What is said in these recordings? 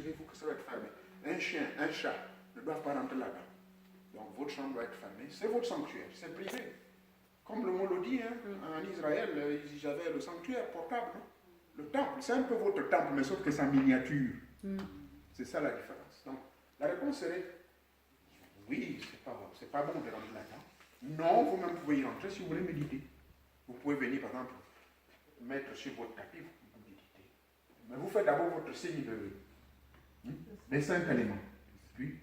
Assurez-vous que ça va être fermé. Un chien, un chat ne doivent pas rentrer là-bas. Donc votre chambre doit être fermée. C'est votre sanctuaire, c'est privé. Comme le mot le dit, hein, en Israël, ils avaient le sanctuaire portable. Hein. Le temple, c'est un peu votre temple, mais sauf que c'est en miniature. C'est ça la différence. Donc, la réponse serait, oui, c'est pas bon de rentrer là-dedans. Non, vous-même pouvez y rentrer si vous voulez méditer. Vous pouvez venir, par exemple, mettre sur votre tapis, vous méditez. Mais vous faites d'abord votre signe des 5 éléments. Puis,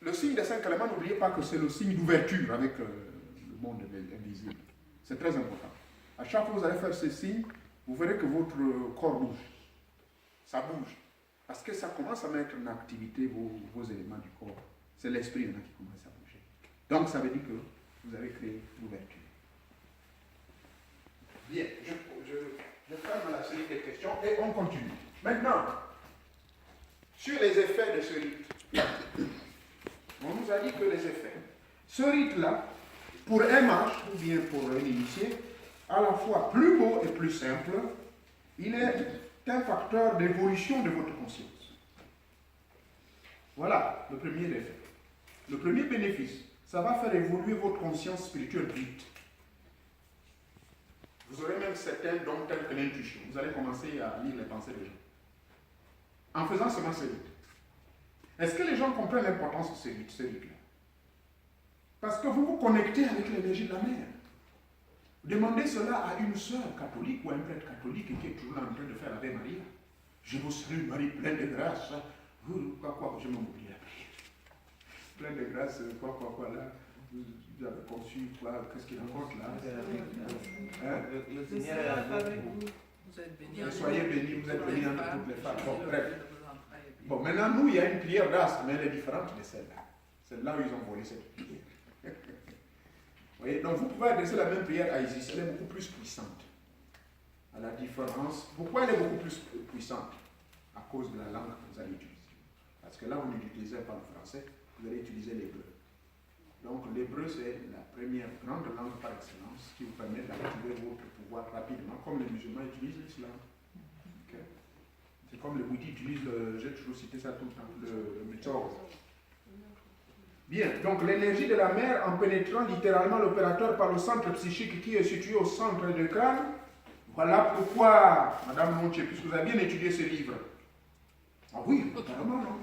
le signe des 5 éléments, n'oubliez pas que c'est le signe d'ouverture avec le monde invisible. C'est très important. À chaque fois que vous allez faire ce signe, vous verrez que votre corps bouge. Ça bouge. Parce que ça commence à mettre en activité vos éléments du corps. C'est l'esprit qui commence à bouger. Donc ça veut dire que vous avez créé l'ouverture. Bien, je ferme la série des questions et on continue. Maintenant, sur les effets de ce rite. On nous a dit que les effets. Ce rite-là, pour un mage ou bien pour un initié, à la fois plus beau et plus simple, il est un facteur d'évolution de votre conscience. Voilà le premier effet. Le premier bénéfice, ça va faire évoluer votre conscience spirituelle vite. Vous aurez même certains dons tels que l'intuition. Vous allez commencer à lire les pensées des gens. En faisant seulement ce rite. Est-ce que les gens comprennent l'importance de ce rite-là? Parce que vous vous connectez avec l'énergie de la mer. Demandez cela à une sœur catholique ou à un prêtre catholique qui est toujours en train de faire Ave Maria. Je vous salue Marie, pleine de grâce. Quoi, je m'en oublie la prière. Pleine de grâce, quoi, là. Vous avez conçu, quoi, qu'est-ce qu'il raconte là? Le Seigneur est avec vous. Vous êtes bénis. Soyez bénis, vous êtes bénis entre toutes les femmes. Bon, bref. Bon, maintenant, nous, il y a une prière d'Astre, mais elle est différente de celle-là. Celle-là où ils ont volé cette prière. Vous voyez, donc vous pouvez adresser la même prière à Isis, elle est beaucoup plus puissante. À la différence, pourquoi elle est beaucoup plus puissante? À cause de la langue que vous allez utiliser. Parce que là, vous n'utilisez pas le français, vous allez utiliser l'hébreu. Donc l'hébreu, c'est la première grande langue par excellence qui vous permet d'activer votre pouvoir rapidement, comme les musulmans utilisent l'islam. Okay. C'est comme les bouddhistes utilisent, j'ai toujours cité ça tout le temps, le méthode. Bien, donc l'énergie de la mer en pénétrant littéralement l'opérateur par le centre psychique qui est situé au centre du crâne. Voilà pourquoi, Madame Montier, puisque vous avez bien étudié ce livre. Ah oui, apparemment, non?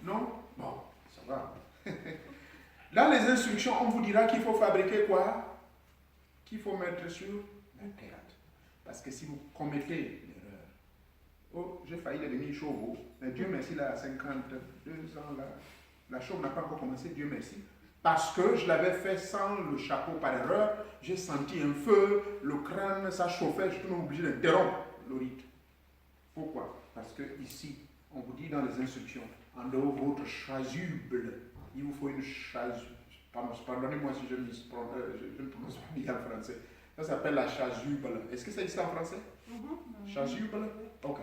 Non? Bon, ça va. Dans les instructions, on vous dira qu'il faut fabriquer quoi? Qu'il faut mettre sur la terre. Parce que si vous commettez l'erreur, oh, j'ai failli devenir chauve, mais Dieu merci, là, à 52 ans, là, la chauve n'a pas encore commencé, Dieu merci. Parce que je l'avais fait sans le chapeau par erreur, j'ai senti un feu, le crâne, ça chauffait, je suis obligé d'interrompre le rite. Pourquoi? Parce que ici, on vous dit dans les instructions, en dehors de votre chasuble, il vous faut une chasuble. Pardonnez-moi si je ne prononce pas bien en français. Ça s'appelle la chasuble. Est-ce que ça existe en français? Chasuble? Ok.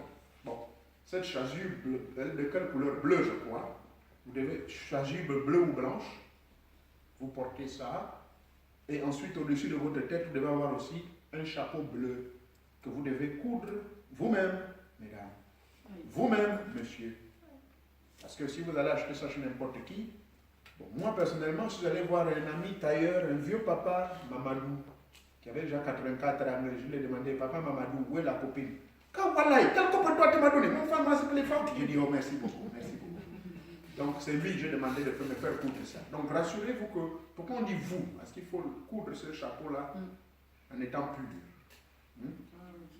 Bon. Cette chasuble, elle est de quelle couleur? Bleu, je crois. Vous devez, chasuble bleue ou blanche, vous portez ça, et ensuite au-dessus de votre tête, vous devez avoir aussi un chapeau bleu que vous devez coudre vous-même, mesdames. Vous-même, monsieur. Parce que si vous allez acheter ça chez n'importe qui, bon, moi personnellement, si vous allez voir un ami tailleur, un vieux papa, Mamadou, qui avait déjà 84 ans, je lui ai demandé, papa Mamadou, où est la copine? Quand voilà, quel copain toi tu m'as donné? Mon femme, moi c'est pour les femmes. J'ai dit, oh merci beaucoup, merci beaucoup. Donc c'est lui que j'ai demandé de me faire coudre ça. Donc rassurez-vous que, pourquoi on dit vous? Parce qu'il faut coudre ce chapeau-là en étant pur.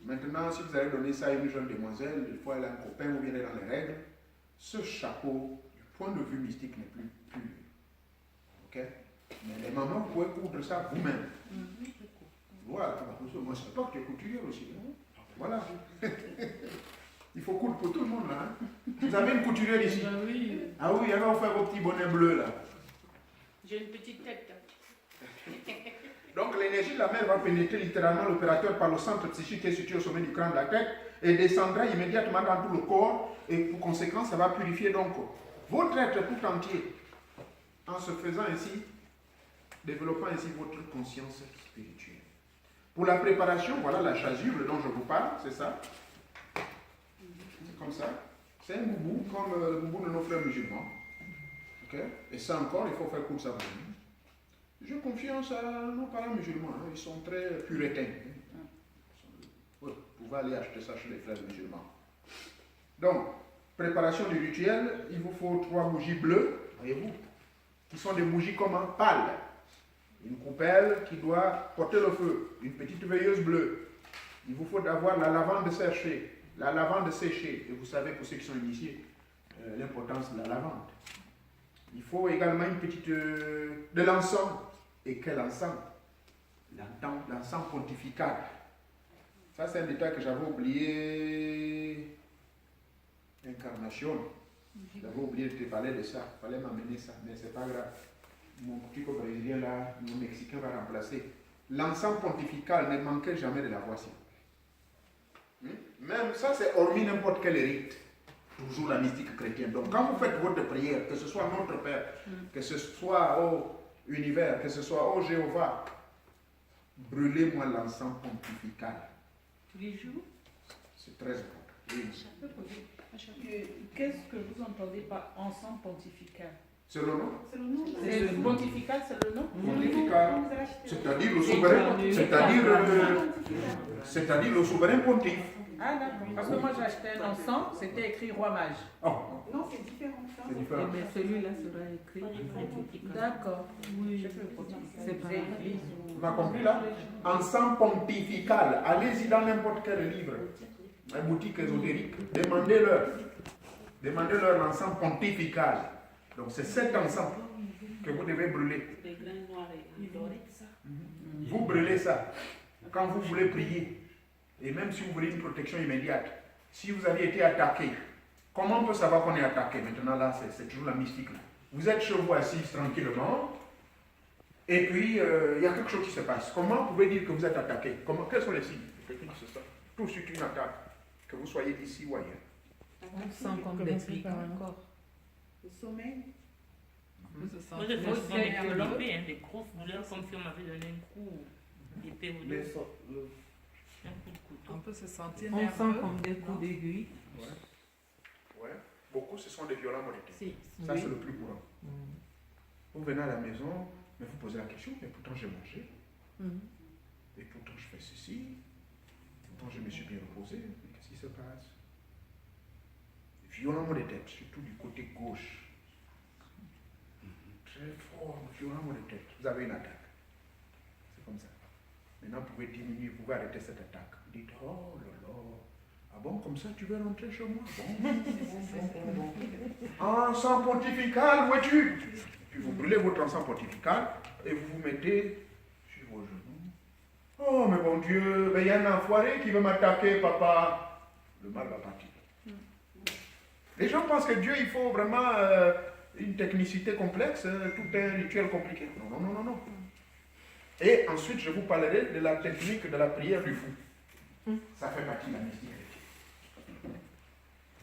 Maintenant, si vous allez donner ça à une jeune demoiselle, des fois elle a un copain ou bien elle est dans les règles, ce chapeau, du point de vue mystique, n'est plus pur. Ok? Mais les mamans, vous pouvez coudre ça vous-même. Voilà, moi je ne sais pas que tu es couturière aussi. Voilà. Il faut coudre pour tout le monde là. Hein? Vous avez une couturière ici? Oui. Ah oui, alors on fait vos petits bonnets bleus là. J'ai une petite tête. Donc l'énergie de la mer va pénétrer littéralement l'opérateur par le centre psychique qui est situé au sommet du crâne de la tête et descendra immédiatement dans tout le corps et pour conséquence ça va purifier donc votre être tout entier en se faisant ainsi, développant ainsi votre conscience spirituelle. Pour la préparation, voilà la chasuble dont je vous parle, c'est ça. C'est comme ça. C'est un boubou comme le boubou de nos frères musulmans. Okay? Et ça encore, il faut faire coup de savon. J'ai confiance à nos parents musulmans. Hein. Ils sont très puritains. Vous pouvez aller acheter ça chez les frères musulmans. Donc, préparation du rituel, il vous faut 3 bougies bleues, voyez-vous, qui sont des bougies comment? Pâles. Une coupelle qui doit porter le feu, une petite veilleuse bleue. Il vous faut avoir la lavande séchée, la lavande séchée. Et vous savez, pour ceux qui sont initiés, l'importance de la lavande. Il faut également une petite de l'encens. Et quel encens? L'encens pontifical. Ça, c'est un détail que j'avais oublié. Incarnation. J'avais oublié de te parler de ça. Il fallait m'amener ça, mais c'est pas grave. Mon petit brésilien là, mon Mexicain va remplacer. L'encens pontifical ne manquait jamais de la voici. Même ça, c'est hormis n'importe quel rite. Toujours la mystique chrétienne. Donc, quand vous faites votre prière, que ce soit notre Père, que ce soit au univers, que ce soit au Jéhovah, brûlez-moi l'encens pontifical. Tous les jours? C'est très important. Oui. Qu'est-ce que vous entendez par encens pontifical? C'est le nom? C'est le nom. C'est le pontifical, c'est le nom? Pontifical. C'est-à-dire le souverain. C'est-à-dire le souverain pontife. Ah d'accord. Parce que moi j'ai acheté un encens, c'était écrit roi mage. Oh, Non, c'est différent. Ça, c'est différent. Mais celui-là sera écrit. D'accord. Oui, C'est c'est pas écrit. On a compris là? Encens pontifical. Allez-y dans n'importe quel livre, la boutique ésotérique. Demandez-leur l'encens pontifical. Donc c'est cet encens que vous devez brûler. Les grains noirs et dorés. Vous brûlez ça quand vous voulez prier. Et même si vous voulez une protection immédiate. Si vous avez été attaqué, comment on peut savoir qu'on est attaqué? Maintenant là, c'est toujours la mystique. Là. Vous êtes chez vous assis tranquillement. Et puis, il y a quelque chose qui se passe. Comment vous pouvez dire que vous êtes attaqué? Quels sont les signes? Tout de suite une attaque. Que vous soyez ici ou ailleurs. On sent comme des pics encore. Le sommeil. On se sent Moi, je très sens des nerveux. violents, des grosses douleurs, comme si on m'avait donné un coup d'épée au dos. Un coup de couteau. On peut se sentir On nerveux. sent comme des coups d'aiguille. Ouais. Beaucoup, ce sont des violents monétaires. Si. Ça, Oui. c'est le plus courant. Vous venez à la maison, mais vous posez la question, mais pourtant j'ai mangé, Mhm. et pourtant je fais ceci, pourtant je me suis bien reposé, mais qu'est-ce qui se passe? Violent mot de tête, surtout du côté gauche. Très fort, violent mot de tête. Vous avez une attaque. C'est comme ça. Maintenant, vous pouvez diminuer, vous pouvez arrêter cette attaque. Vous dites, oh là là, ah bon, comme ça tu veux rentrer chez moi? Bon. Encens pontifical, vois-tu? Puis vous brûlez votre encens pontifical et vous vous mettez sur vos genoux. Oh, mais bon Dieu, il y a un enfoiré qui veut m'attaquer, papa. Le mal va partir. Les gens pensent que Dieu, il faut vraiment une technicité complexe, tout un rituel compliqué. Non, non, non, non, non. Et ensuite, je vous parlerai de la technique de la prière du fou. Ça fait partie de la mystique chrétienne.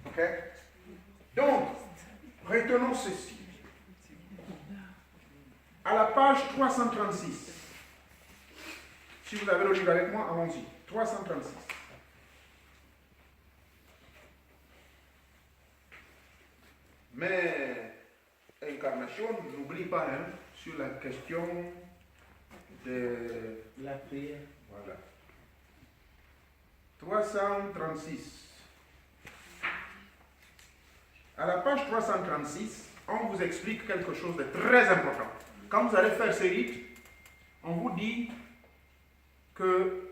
Ok? Donc, retenons ceci. À la page 336. Si vous avez le livre avec moi, allons-y. 336. Mais, incarnation, n'oublie pas, hein, sur la question de La prière. Voilà. 336. À la page 336, on vous explique quelque chose de très important. Quand vous allez faire ces rites, on vous dit que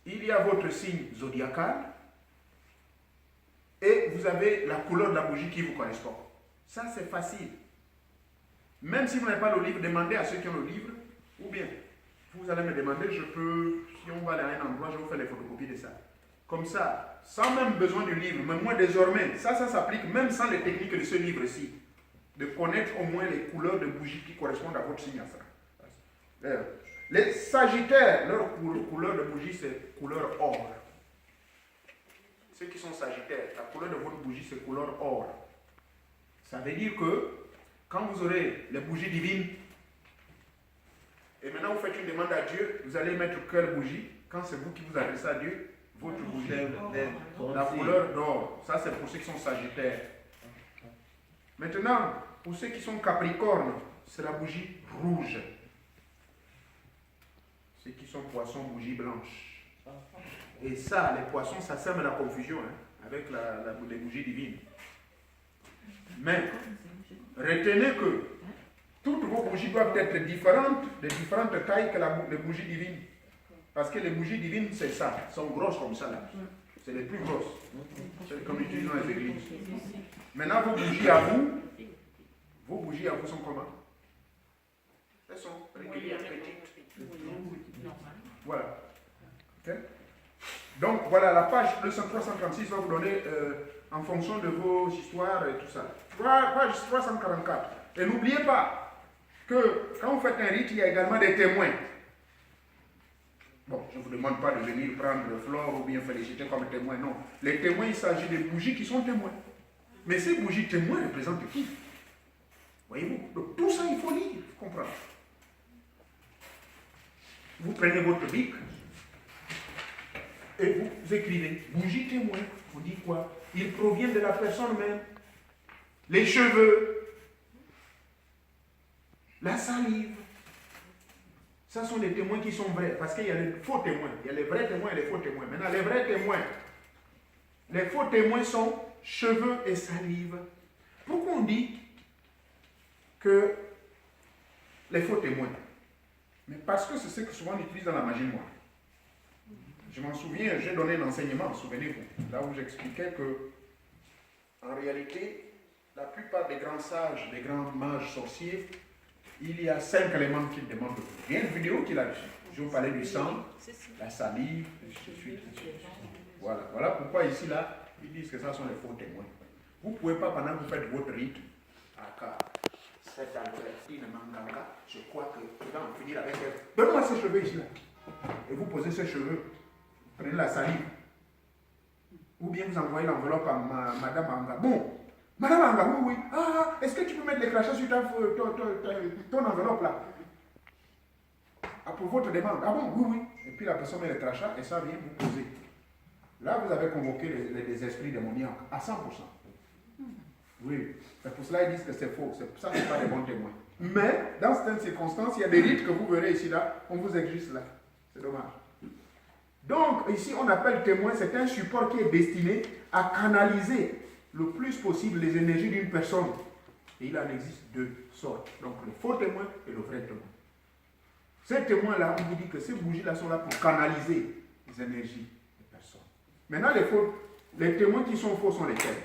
il y a votre signe zodiacal et vous avez la couleur de la bougie qui vous correspond. Ça, c'est facile. Même si vous n'avez pas le livre, demandez à ceux qui ont le livre, ou bien vous allez me demander, je peux, si on va aller à un endroit, je vous fais les photocopies de ça. Comme ça, sans même besoin du livre, mais moi désormais, ça s'applique même sans les techniques de ce livre-ci, de connaître au moins les couleurs de bougies qui correspondent à votre signe astral. Les Sagittaires, leur couleur de bougie, c'est couleur or. Ceux qui sont Sagittaires, la couleur de votre bougie, c'est couleur or. Ça veut dire que quand vous aurez les bougies divines, et maintenant vous faites une demande à Dieu, vous allez mettre quelle bougie? Quand c'est vous qui vous adressez à Dieu, Votre bougie. Des La couleur d'or, ça c'est pour ceux qui sont sagittaires. Maintenant, pour ceux qui sont capricornes, c'est la bougie rouge. Ceux qui sont poissons, bougie blanche. Et ça, les poissons, ça sème la confusion avec les bougies divines. Mais, retenez que toutes vos bougies doivent être différentes, de différentes tailles que les bougies divines. Parce que les bougies divines, c'est ça, sont grosses comme ça là. C'est les plus grosses. C'est comme ils utilisent dans les églises. Maintenant, vos bougies à vous sont comment? Elles sont régulières, petites. Voilà. Ok? Donc, voilà, la page 336 va vous donner, en fonction de vos histoires et tout ça. Page 344. Et n'oubliez pas que quand vous faites un rite, il y a également des témoins. Bon, je ne vous demande pas de venir prendre le flore ou bien féliciter comme témoin, non. Les témoins, il s'agit de bougies qui sont témoins. Mais ces bougies témoins représentent qui? Voyez-vous? Donc tout ça, il faut lire, il faut comprendre. Vous prenez votre bic et vous écrivez bougie témoin. Vous dites quoi? Il provient de la personne même. Les cheveux, la salive. Ça sont des témoins qui sont vrais, parce qu'il y a les faux témoins. Il y a les vrais témoins et les faux témoins. Maintenant, les vrais témoins, les faux témoins sont cheveux et salive. Pourquoi on dit que les faux témoins? Mais parce que c'est ce que souvent on utilise dans la magie noire. Je m'en souviens, j'ai donné un enseignement, souvenez-vous, là où j'expliquais que, en réalité, la plupart des grands sages, des grands mages sorciers, il y a 5 éléments qu'ils demandent de vous. Il y a une vidéo qu'il a dessus. Je vous parlais du sang, la salive, et ainsi de suite. Voilà. Voilà pourquoi ici, là, ils disent que ça sont les faux témoins. Vous ne pouvez pas, pendant que vous faites votre rite, cette Albertine Manganga, je crois qu'il va en finir avec elle. Donne-moi ces cheveux ici, là. Et vous posez ces cheveux. Vous prenez la salive. Ou bien vous envoyez l'enveloppe à Madame Anga. Bon. Madame Anga, oui, oui. Ah, est-ce que tu peux mettre les crachats sur ton enveloppe là? Ah, pour votre demande. Ah bon, oui, oui. Et puis la personne met les crachats et ça vient vous poser. Là, vous avez convoqué les esprits démoniaques à 100%. Oui. C'est pour cela qu'ils disent que c'est faux. Ça, ce n'est pas des bons témoins. Mais, dans certaines circonstances, il y a des rites que vous verrez ici, là. On vous existe là. C'est dommage. Donc, ici, on appelle témoin, c'est un support qui est destiné à canaliser le plus possible les énergies d'une personne. Et il en existe 2 sortes. Donc, le faux témoin et le vrai témoin. Ces témoins-là, on vous dit que ces bougies-là sont là pour canaliser les énergies des personnes. Maintenant, les témoins qui sont faux sont lesquels?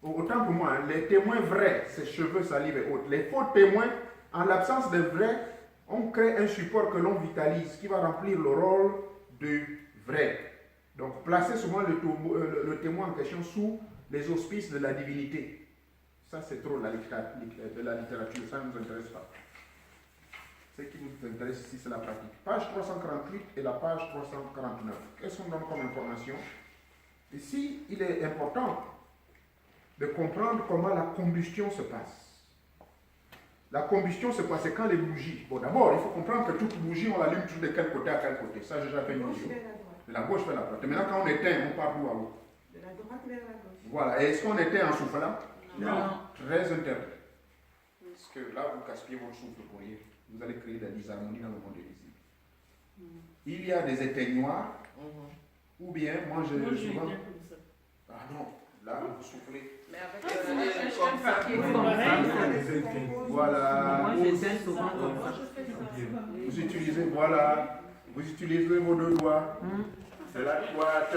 Autant pour moi, hein, les témoins vrais, c'est cheveux, salive et autres. Les faux témoins, en l'absence de vrais, on crée un support que l'on vitalise, qui va remplir le rôle de vrai. Donc, placez souvent le témoin en question sous les auspices de la divinité. Ça, c'est trop de la littérature, ça ne nous intéresse pas. Ce qui nous intéresse ici, c'est la pratique. Page 348 et la page 349. Qu'est-ce qu'on donne comme information? Ici, il est important de comprendre comment la combustion se passe. La combustion se passe quand les bougies. Bon, d'abord, il faut comprendre que toute bougie, on l'allume toujours de quel côté à quel côté. Ça, j'ai déjà fait une vidéo. De la gauche vers la droite. Et maintenant, quand on éteint, on part d'où à où? De la droite vers la gauche. Voilà. Et est-ce qu'on éteint en soufflant? Non. Très interdit. Parce que là, vous gaspillez votre souffle pour rien. Vous allez créer des disharmonies dans le monde invisible. Il y a des éteignoirs, ou bien, moi, je souvent. Ah non, là, vous soufflez. Mais avec un papier comme Voilà. Moi, j'éteins souvent comme ça. Vous utilisez, voilà. Vous utilisez vos 2 doigts. De la droite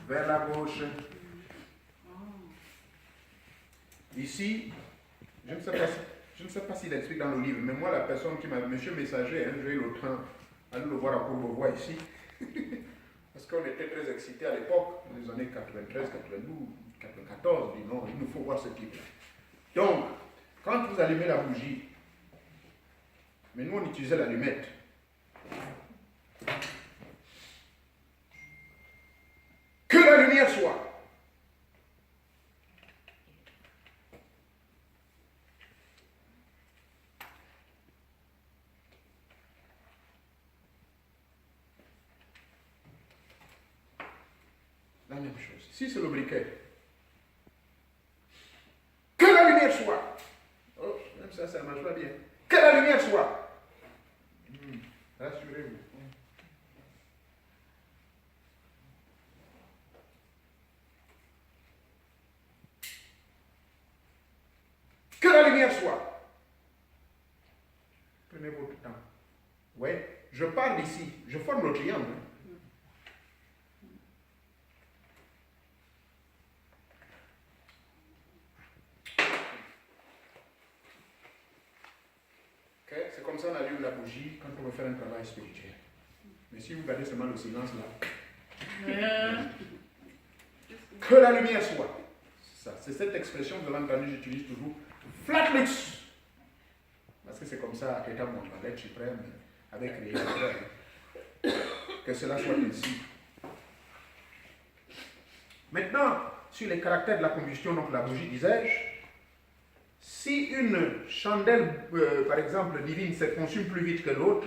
vers la gauche. Ici, je ne sais pas s'il explique dans le livre, mais moi, la personne qui m'a... Monsieur Messager, j'ai eu le train d'aller le voir à Courbevoie ici. Parce qu'on était très excités à l'époque, dans les années 93, 92, 94. On dit non, il nous faut voir ce type-là. Donc, quand vous allumez la bougie, mais nous, on utilisait l'allumette. Que la lumière soit. Si c'est le briquet. Que la lumière soit. Oh, même ça marche pas bien. Que la lumière soit. Rassurez-vous. Que la lumière soit. Prenez votre temps. Oui, je pars d'ici. Je forme le triangle. C'est comme ça qu'on allume la bougie quand on veut faire un travail spirituel. Mais si vous gardez seulement le silence là, que la lumière soit. C'est cette expression que vous avez entendue, j'utilise toujours. Flatlux. Parce que c'est comme ça, étant mon l'être suprême, avec les frères, que cela soit ainsi. Maintenant, sur les caractères de la combustion, donc la bougie, disais-je, si une chandelle, par exemple, divine, se consume plus vite que l'autre,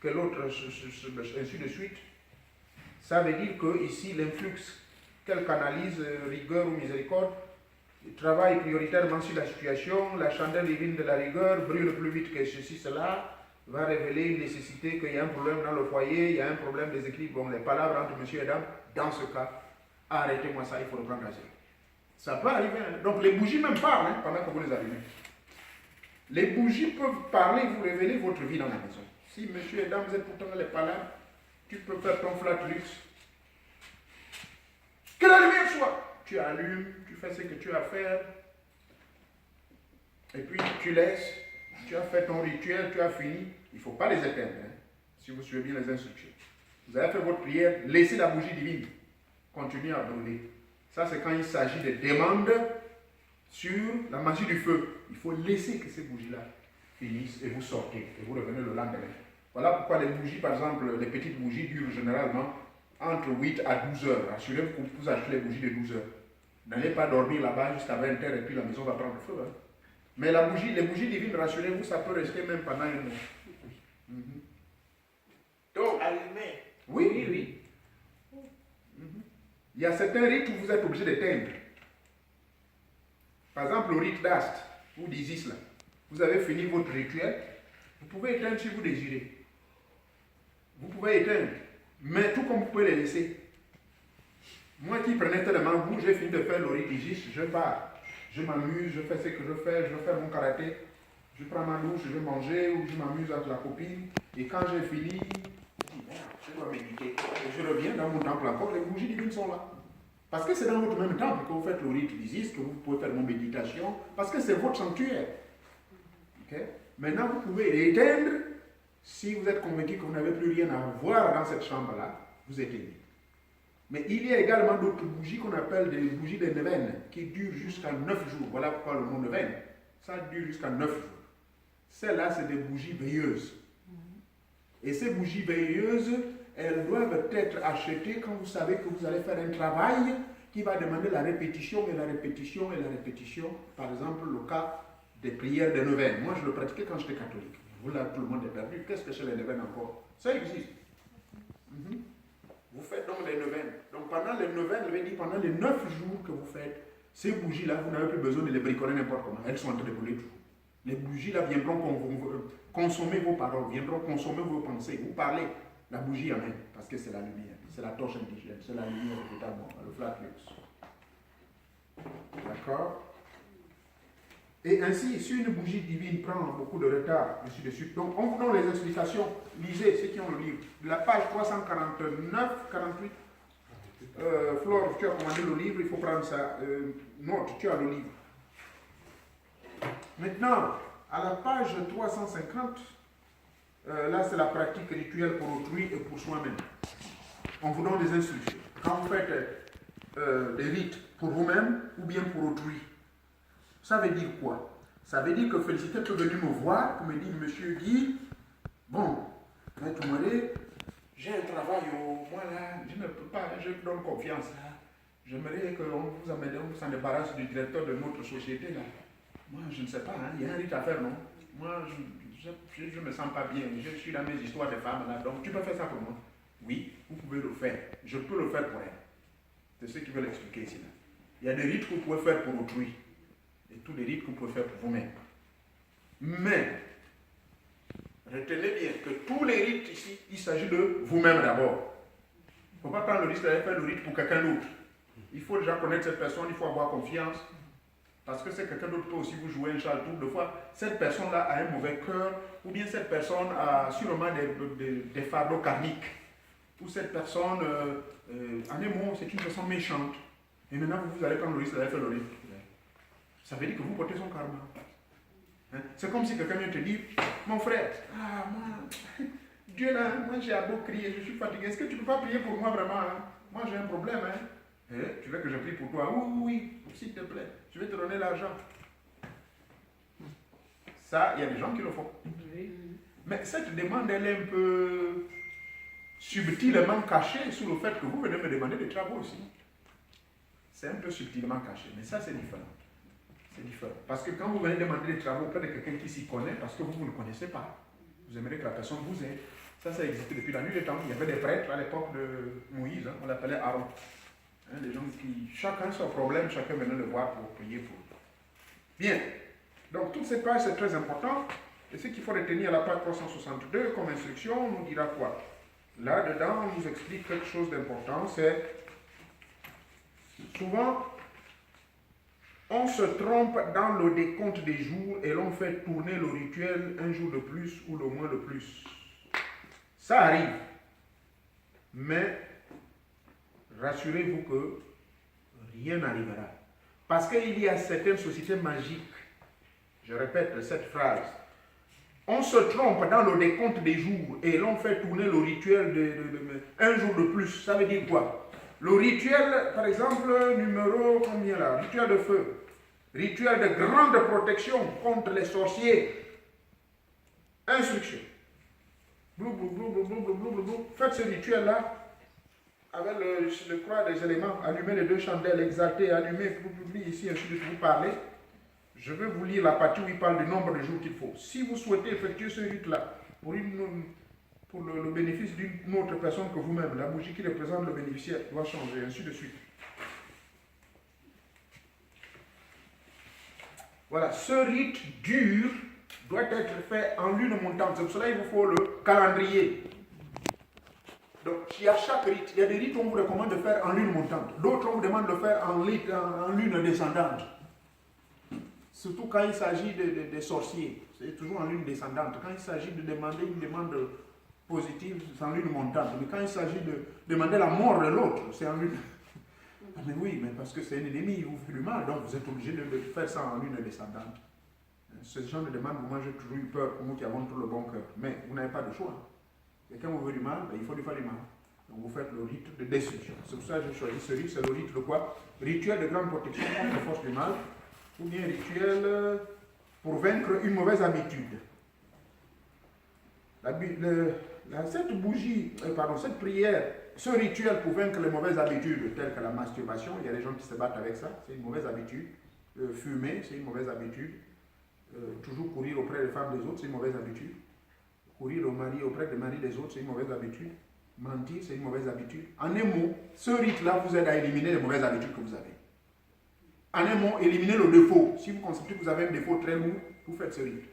ainsi de suite, ça veut dire que ici, l'influx qu'elle canalise, rigueur ou miséricorde, travaille prioritairement sur la situation, la chandelle divine de la rigueur brûle plus vite que ceci, cela, va révéler une nécessité qu'il y a un problème dans le foyer, il y a un problème des équilibres, bon, les palabres entre monsieur et dame, dans ce cas, arrêtez-moi ça, il faut reprendre à zéro. Ça peut arriver. Hein. Donc les bougies même parlent pendant que vous les allumez. Les bougies peuvent parler, vous révéler votre vie dans la maison. Si monsieur et dame, vous êtes pourtant dans les palabres, tu peux faire ton flatlux. Que la lumière soit. Tu allumes, tu fais ce que tu as à faire. Et puis tu laisses, tu as fait ton rituel, tu as fini. Il ne faut pas les éteindre, hein, si vous suivez bien les instructions. Vous avez fait votre prière, laissez la bougie divine continuer à brûler. Ça, c'est quand il s'agit de demandes sur la magie du feu. Il faut laisser que ces bougies-là finissent et vous sortez et vous revenez le lendemain. Voilà pourquoi les bougies, par exemple, les petites bougies durent généralement entre 8 à 12 heures. Assurez-vous que vous achetez les bougies de 12 heures. N'allez pas dormir là-bas jusqu'à 20 heures et puis la maison va prendre feu. Hein. Mais les bougies divines, rassurez-vous, ça peut rester même pendant une nuit. Donc, allumé. Oui. Il y a certains rites où vous êtes obligé d'éteindre. Par exemple, le rite d'Ast ou d'Isis, là. Vous avez fini votre rituel, vous pouvez éteindre si vous désirez. Vous pouvez éteindre, mais tout comme vous pouvez les laisser. Moi qui prenais tellement goût, j'ai fini de faire le rite d'Isis, je pars. Je m'amuse, je fais ce que je fais mon karaté. Je prends ma douche, je vais manger ou je m'amuse avec la copine. Et quand j'ai fini, je dois méditer. Et je reviens dans mon temple encore, les bougies divines sont là. Parce que c'est dans votre même temple que vous faites le rite d'Isis, que vous pouvez faire vos méditations, parce que c'est votre sanctuaire. Okay? Maintenant, vous pouvez l'éteindre si vous êtes convaincu que vous n'avez plus rien à voir dans cette chambre-là, vous éteignez. Mais il y a également d'autres bougies qu'on appelle des bougies de neuvaine, qui durent jusqu'à 9 jours. Voilà pourquoi le nom neuvaine. Ça dure jusqu'à 9 jours. Celles-là, c'est des bougies veilleuses. Et ces bougies veilleuses, elles doivent être achetées quand vous savez que vous allez faire un travail qui va demander la répétition et la répétition et la répétition. Par exemple, le cas des prières de neuvaine. Moi, je le pratiquais quand j'étais catholique. Vous là, tout le monde est perdu. Qu'est-ce que c'est les neuvaines encore? Ça existe. Vous faites donc les neuvaines. Donc pendant les neuvaines, je vais dire pendant les 9 jours que vous faites, ces bougies-là, vous n'avez plus besoin de les bricoler n'importe comment. Elles sont en train de brûler tout. Les bougies-là viendront consommer vos paroles, viendront consommer vos pensées. Vous parlez, la bougie amène, parce que c'est la lumière, c'est la torche indigène, c'est la lumière évidemment, le flatlux. D'accord? Et ainsi, si une bougie divine prend beaucoup de retard, ainsi de suite, donc on vous donne les explications, lisez ceux qui ont le livre. De la page 349, 48, Flore, tu as commandé le livre, il faut prendre ça. Note, tu as le livre. Maintenant, à la page 350, là c'est la pratique rituelle pour autrui et pour soi-même. On vous donne des instructions. Quand vous faites des rites pour vous-même ou bien pour autrui, ça veut dire quoi? Ça veut dire que Félicité peut venir me voir, pour me dire, Monsieur Guy, bon, Maître Moré, j'ai un travail au moins là, je ne peux pas, je vous donne confiance là. J'aimerais qu'on vous amène, on s'en débarrasse du directeur de notre société là. Moi, je ne sais pas, hein, il y a un rite à faire, non? Moi, je ne me sens pas bien, je suis dans mes histoires de femmes là, donc tu peux faire ça pour moi? Oui, vous pouvez le faire, je peux le faire pour elle. C'est ce qu'ils veulent expliquer ici. Là. Il y a des rites que vous pouvez faire pour autrui. Et tous les rites que vous pouvez faire pour vous-même. Mais, retenez bien que tous les rites ici, il s'agit de vous-même d'abord. Il ne faut pas prendre le risque d'aller faire le rite pour quelqu'un d'autre. Il faut déjà connaître cette personne, il faut avoir confiance. Parce que c'est quelqu'un d'autre peut aussi vous jouer un châle tour. Des fois, cette personne-là a un mauvais cœur, ou bien cette personne a sûrement des fardeaux karmiques. Ou cette personne, en un mot, c'est une personne méchante. Et maintenant, vous allez prendre le risque d'aller faire le rite. Ça veut dire que vous portez son karma. Hein? C'est comme si quelqu'un vient te dire, mon frère, moi, Dieu là, moi j'ai beau crier, je suis fatigué. Est-ce que tu ne peux pas prier pour moi vraiment? Hein? Moi j'ai un problème. Hein? Tu veux que je prie pour toi? Oui, s'il te plaît. Je vais te donner l'argent. Ça, il y a des gens qui le font. Mais cette demande, elle est un peu subtilement cachée sous le fait que vous venez me demander des travaux aussi. C'est un peu subtilement caché, mais ça c'est différent. C'est différent. Parce que quand vous venez demander des travaux auprès de quelqu'un qui s'y connaît, parce que vous ne le connaissez pas, vous aimeriez que la personne vous aide. Ça existait depuis la nuit des temps. Il y avait des prêtres à l'époque de Moïse, hein, on l'appelait Aaron. Hein, les gens qui, chacun son problème, chacun venait le voir pour prier pour lui. Bien. Donc, toutes ces pages, c'est très important. Et ce qu'il faut retenir à la page 362 comme instruction, on nous dira quoi? Là-dedans, on nous explique quelque chose d'important, c'est souvent, on se trompe dans le décompte des jours et l'on fait tourner le rituel un jour de plus ou le mois de plus. Ça arrive. Mais rassurez-vous que rien n'arrivera. Parce qu'il y a certaines sociétés magiques, je répète cette phrase, on se trompe dans le décompte des jours et l'on fait tourner le rituel un jour de plus. Ça veut dire quoi? Le rituel, par exemple, numéro combien là? Rituel de feu. Rituel de grande protection contre les sorciers. Instruction. Blou, blou, blou, blou, blou, blou, blou, blou. Faites ce rituel-là avec le croix des éléments. Allumez les 2 chandelles, exaltez, allumez, ici, ainsi de vous parler. Je vais vous lire la partie où il parle du nombre de jours qu'il faut. Si vous souhaitez effectuer ce rite-là pour le bénéfice d'une autre personne que vous-même, la bougie qui représente le bénéficiaire doit changer, ainsi de suite. Voilà, ce rite dur doit être fait en lune montante. C'est pour cela qu'il vous faut le calendrier. Donc, il y a chaque rite. Il y a des rites qu'on vous recommande de faire en lune montante. D'autres, on vous demande de faire en lune descendante. Surtout quand il s'agit des sorciers. C'est toujours en lune descendante. Quand il s'agit de demander une demande positive, c'est en lune montante. Mais quand il s'agit de demander la mort de l'autre, c'est en lune... Ah mais oui, mais parce que c'est un ennemi, il vous fait du mal, donc vous êtes obligé de faire ça en lune descendante. Ce genre de demande, moi j'ai toujours eu peur pour nous qui avons tout le bon cœur. Mais vous n'avez pas de choix. Quelqu'un vous veut du mal, ben, il faut lui faire du mal. Donc vous faites le rite de destruction. C'est pour ça que j'ai choisi ce rite, c'est le rite de quoi? Rituel de grande protection contre les forces du mal, ou bien rituel pour vaincre une mauvaise habitude. Cette bougie, cette prière, ce rituel pour vaincre les mauvaises habitudes telles que la masturbation, il y a des gens qui se battent avec ça, c'est une mauvaise habitude. Fumer, c'est une mauvaise habitude. Toujours courir auprès des femmes des autres, c'est une mauvaise habitude. Courir auprès des maris des autres, c'est une mauvaise habitude. Mentir, c'est une mauvaise habitude. En un mot, ce rite-là vous aide à éliminer les mauvaises habitudes que vous avez. En un mot, éliminer le défaut. Si vous constatez que vous avez un défaut très lourd, vous faites ce rite.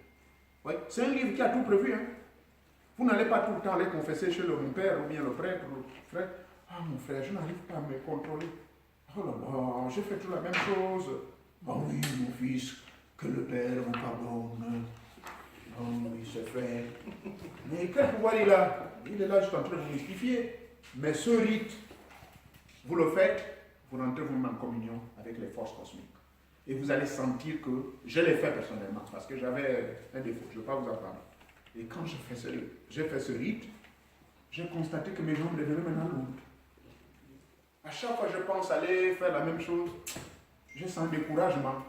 Ouais. C'est un livre qui a tout prévu. Hein. Vous n'allez pas tout le temps aller confesser chez mon père ou bien le prêtre ou le frère. Ah mon frère, je n'arrive pas à me contrôler. Oh là là, j'ai fait toujours la même chose. Oh oui, mon fils, que le Père vous pardonne. Oh oui, c'est fait. Mais quel pouvoir il a? Il est là juste en train de vous mystifier. Mais ce rite, vous le faites, vous rentrez vous-même en communion avec les forces cosmiques. Et vous allez sentir que je l'ai fait personnellement, parce que j'avais un défaut, je ne vais pas vous en parler. Et quand j'ai fait ce rite, j'ai constaté que mes jambes devenaient maintenant lourdes. À chaque fois que je pense aller faire la même chose, je sens un découragement.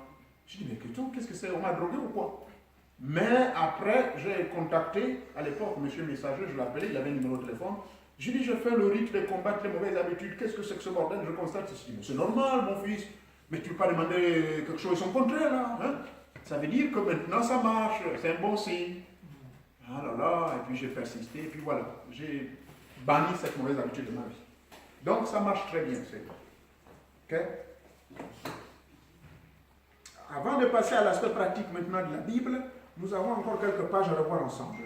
Je dis, mais qu'est-ce que c'est? On m'a drogué ou quoi? Mais après, j'ai contacté, à l'époque, M. Messager, je l'appelais, il avait un numéro de téléphone. J'ai dit, je fais le rite de combattre les mauvaises habitudes. Qu'est-ce que c'est que ce bordel? Je constate ceci. Mais c'est normal, mon fils. Mais tu ne peux pas demander quelque chose son contraire, là. Hein? Ça veut dire que maintenant, ça marche. C'est un bon signe. Ah là là, et puis j'ai persisté, et puis voilà. J'ai banni cette mauvaise habitude de ma vie. Donc, ça marche très bien, c'est vrai. Ok? Avant de passer à l'aspect pratique maintenant de la Bible, nous avons encore quelques pages à revoir ensemble.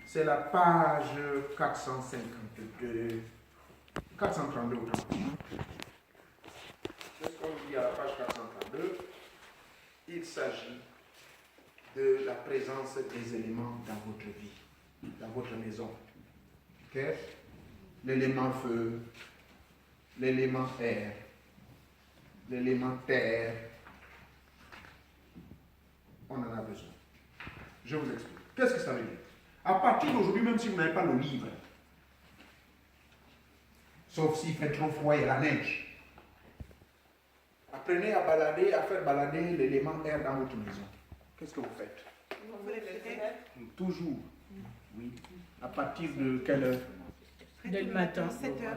C'est la page 452, 432 autant. Qu'est-ce qu'on dit à la page 432? Il s'agit de la présence des éléments dans votre vie, dans votre maison. Ok? L'élément feu, l'élément air, l'élément terre. On en a besoin. Je vous explique. Qu'est-ce que ça veut dire? À partir d'aujourd'hui, même si vous n'avez pas le livre, sauf s'il fait trop froid et la neige, apprenez à balader, à faire balader l'élément air dans votre maison. Qu'est-ce que vous faites? Toujours. Oui. À partir de quelle heure? Dès le matin. 7h.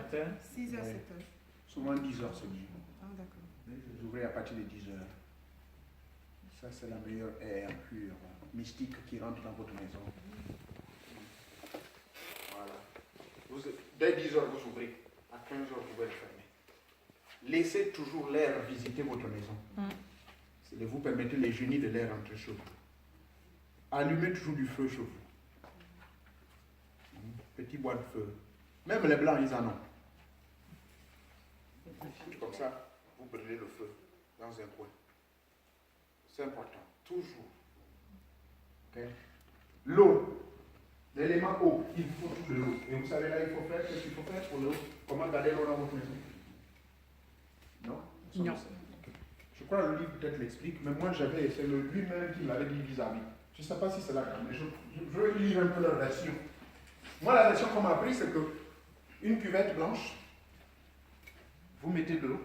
6h, 7h. Souvent 10 heures, c'est bien. Ah, d'accord. Vous ouvrez à partir de 10 heures. Ça, c'est la meilleure air pure, mystique qui rentre dans votre maison. Voilà. Dès 10 heures, vous ouvrez. À 15 heures, vous pouvez le fermer. Laissez toujours l'air visiter votre maison. C'est vous permettez les génies de l'air entre chez vous. Allumez toujours du feu chez vous. Petit bois de feu. Même les blancs, ils en ont. Comme ça, vous brûlez le feu dans un coin. C'est important. Toujours. Okay. L'eau. L'élément eau. Il faut tout de l'eau. Et vous savez là, il faut faire ce qu'il faut faire pour l'eau. Comment garder l'eau dans votre maison? Non? Non. Je crois que le livre peut-être l'explique, mais moi j'avais, c'est lui-même qui m'avait dit vis-à-vis. Je ne sais pas si c'est là, mais je vais lire un peu leur version. Moi, la version qu'on m'a appris, c'est que une cuvette blanche, vous mettez de l'eau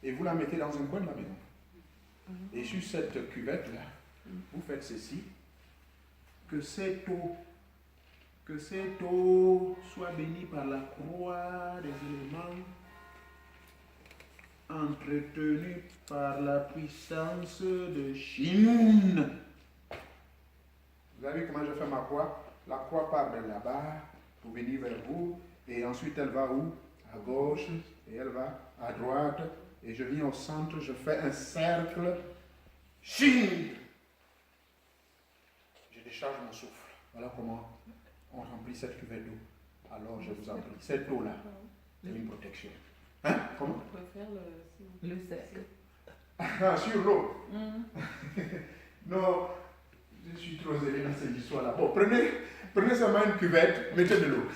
et vous la mettez dans un coin de la maison. Et sur cette cuvette-là, vous faites ceci, que cette eau soit bénie par la croix des éléments, entretenue par la puissance de Chine. Vous avez vu comment je fais ma croix? La croix part de là-bas pour venir vers vous, et ensuite elle va où? À gauche, et elle va à droite, et je viens au centre, je fais un cercle. Chine! Je décharge mon souffle. Voilà comment on remplit cette cuvette d'eau. Alors je vous en prie, cette eau-là, c'est une protection. Hein? Comment? On peut faire le cercle. Ah, sur l'eau. Non, je suis trop zélé dans cette histoire-là. Bon, prenez seulement une cuvette, mettez de l'eau.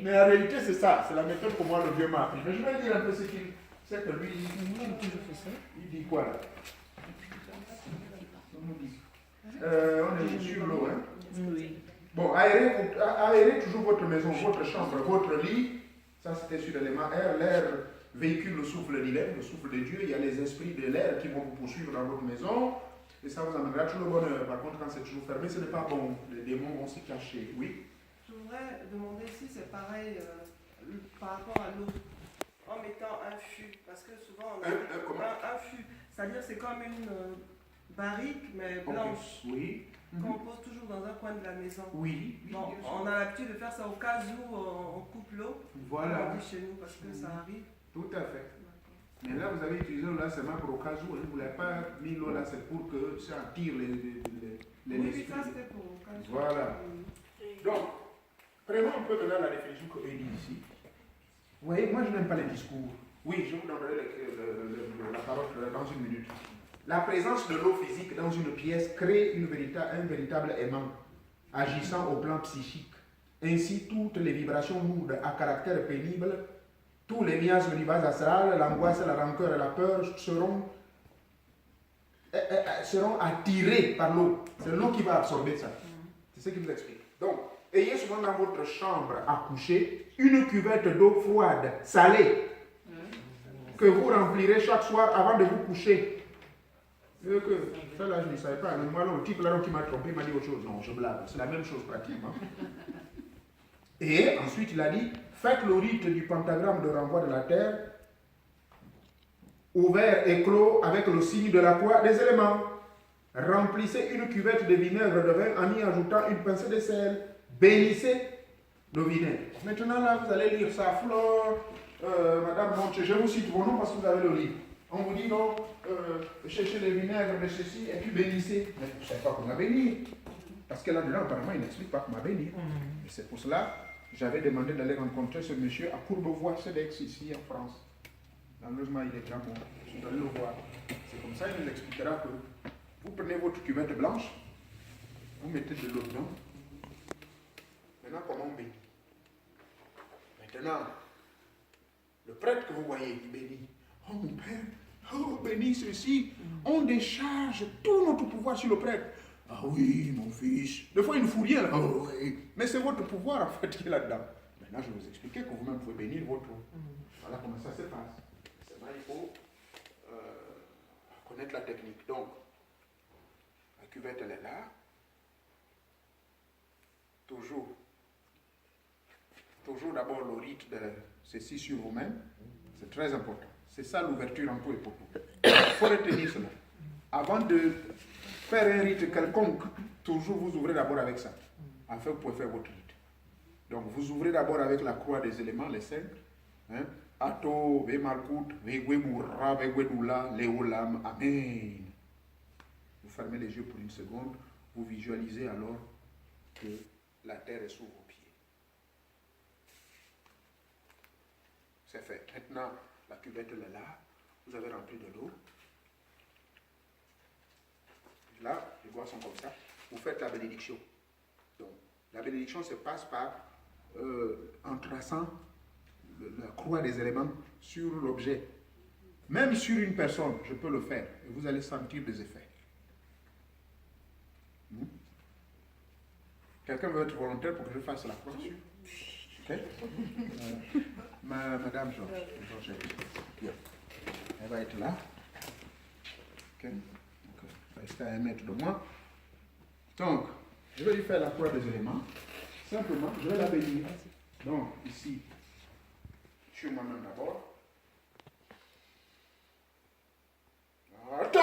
Mais en réalité, c'est ça. C'est la méthode que moi, le vieux m'a appris. Mais je vais dire un peu ce qu'il c'est que lui, il dit quoi là? On est sur l'eau, hein? Oui. Bon, aérez toujours votre maison, votre chambre, votre lit. Ça, c'était sur l'élément air. L'air véhicule le souffle divin, le souffle de Dieu. Il y a les esprits de l'air qui vont vous poursuivre dans votre maison. Et ça vous amènera toujours le bonheur. Par contre, quand c'est toujours fermé, ce n'est pas bon. Les démons vont s'y cacher. Oui? Je voudrais demander si c'est pareil par rapport à l'eau, en mettant un fût. Parce que souvent, on a un fût. C'est-à-dire c'est comme une barrique, mais blanche. Oui. Qu'on pose toujours dans un coin de la maison. Oui. Bon, on a l'habitude de faire ça au cas où on coupe l'eau. Voilà. On dit chez nous parce que ça arrive. Tout à fait. Mais là, vous avez utilisé l'eau là seulement pour au cas où. Vous n'avez pas mis l'eau là, c'est pour que ça attire les oui, ça c'était pour au cas où. Voilà. Donc, prenons un peu maintenant la définition que dit ici. Vous voyez, moi je n'aime pas les discours. Oui, je vous donnerai la parole dans une minute. La présence de l'eau physique dans une pièce crée un véritable aimant, agissant au plan psychique. Ainsi, toutes les vibrations lourdes à caractère pénible, tous les miasmes du bas astral, l'angoisse, la rancœur et la peur seront attirés par l'eau. C'est l'eau qui va absorber ça. C'est ce qui vous explique. Donc, ayez souvent dans votre chambre à coucher une cuvette d'eau froide, salée, que vous remplirez chaque soir avant de vous coucher. Ça là, je ne savais pas. Moi, le type là qui m'a trompé m'a dit autre chose. Non, je blague. C'est la même chose pratiquement. Et ensuite, il a dit, faites le rite du pentagramme de renvoi de la terre, ouvert et clos avec le signe de la croix des éléments. Remplissez une cuvette de vinaigre de vin en y ajoutant une pincée de sel. Bénissez le vinaigre. Maintenant là, vous allez lire ça à fleur. Madame Monche, je vous cite vos noms parce que vous avez le livre. On vous dit non, cherchez le vinaigre de ceci et puis bénissez. Mais vous ne savez pas comment bénir. Parce que là-dedans, apparemment, il n'explique pas comment bénir. Et c'est pour cela que j'avais demandé d'aller rencontrer ce monsieur à Courbevoie, CEDEX, ici en France. Malheureusement, il est grand mort. Je suis allé le voir. C'est comme ça qu'il nous expliquera que vous prenez votre cuvette blanche, vous mettez de l'eau dedans. Maintenant, comment on bénit? Maintenant, le prêtre que vous voyez, il bénit. Oh mon Père, oh bénis ceci. On décharge tout notre pouvoir sur le prêtre. Ah oui, mon fils. Des fois, il ne fout rien là. Oh oui. Mais c'est votre pouvoir en fait qui est là-dedans. Maintenant, je vais vous expliquer que vous-même pouvez bénir votre. Voilà comment ça se passe. Seulement, il faut connaître la technique. Donc, la cuvette, elle est là. Toujours d'abord le rite de ceci sur vous-même. C'est très important. C'est ça l'ouverture en tout et pour tout. Il faut retenir cela. Avant de faire un rite quelconque, toujours vous ouvrez d'abord avec ça. Afin que vous pouvez faire votre rite. Donc vous ouvrez d'abord avec la croix des éléments, les 5. Ato, Ve Malkout, Ve Gwebura, Ve Gwedula, Leolam, Amen. Vous fermez les yeux pour une seconde. Vous visualisez alors que la terre est sous vos pieds. C'est fait. Maintenant, la cuvette est là. Vous avez rempli de l'eau. Là, les doigts sont comme ça. Vous faites la bénédiction. Donc, la bénédiction se passe par en traçant la croix des éléments sur l'objet. Même sur une personne, je peux le faire. Et vous allez sentir des effets. Quelqu'un veut être volontaire pour que je fasse la croix dessus? Ok? Madame Georges, elle va être là. Ok? Rester à 1 mètre de moi. Donc, je vais lui faire la croix des éléments. Simplement, je vais la bénir. Donc, ici, sur ma main d'abord. Ato!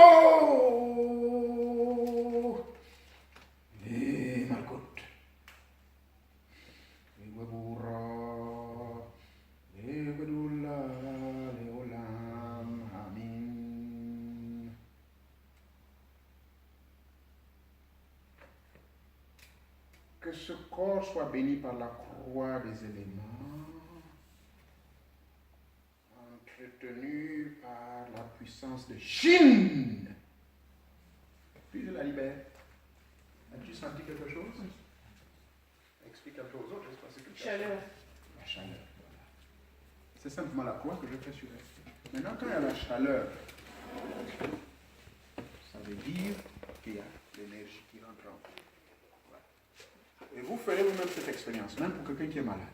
Et Malkout. Et Wabura. Et Wadula. Leolam. Amen. Que ce corps soit béni par la croix des éléments, entretenu par la puissance de Shin. Puis je la libère. As-tu senti quelque chose? Explique un peu aux autres, c'est que Chaleur. la chaleur. Voilà. C'est simplement la croix que je fais sur elle. Maintenant, quand il y a la chaleur, ça veut dire qu'il y a l'énergie qui rentre en vous. Voilà. Et vous ferez vous-même cette expérience, même pour quelqu'un qui est malade.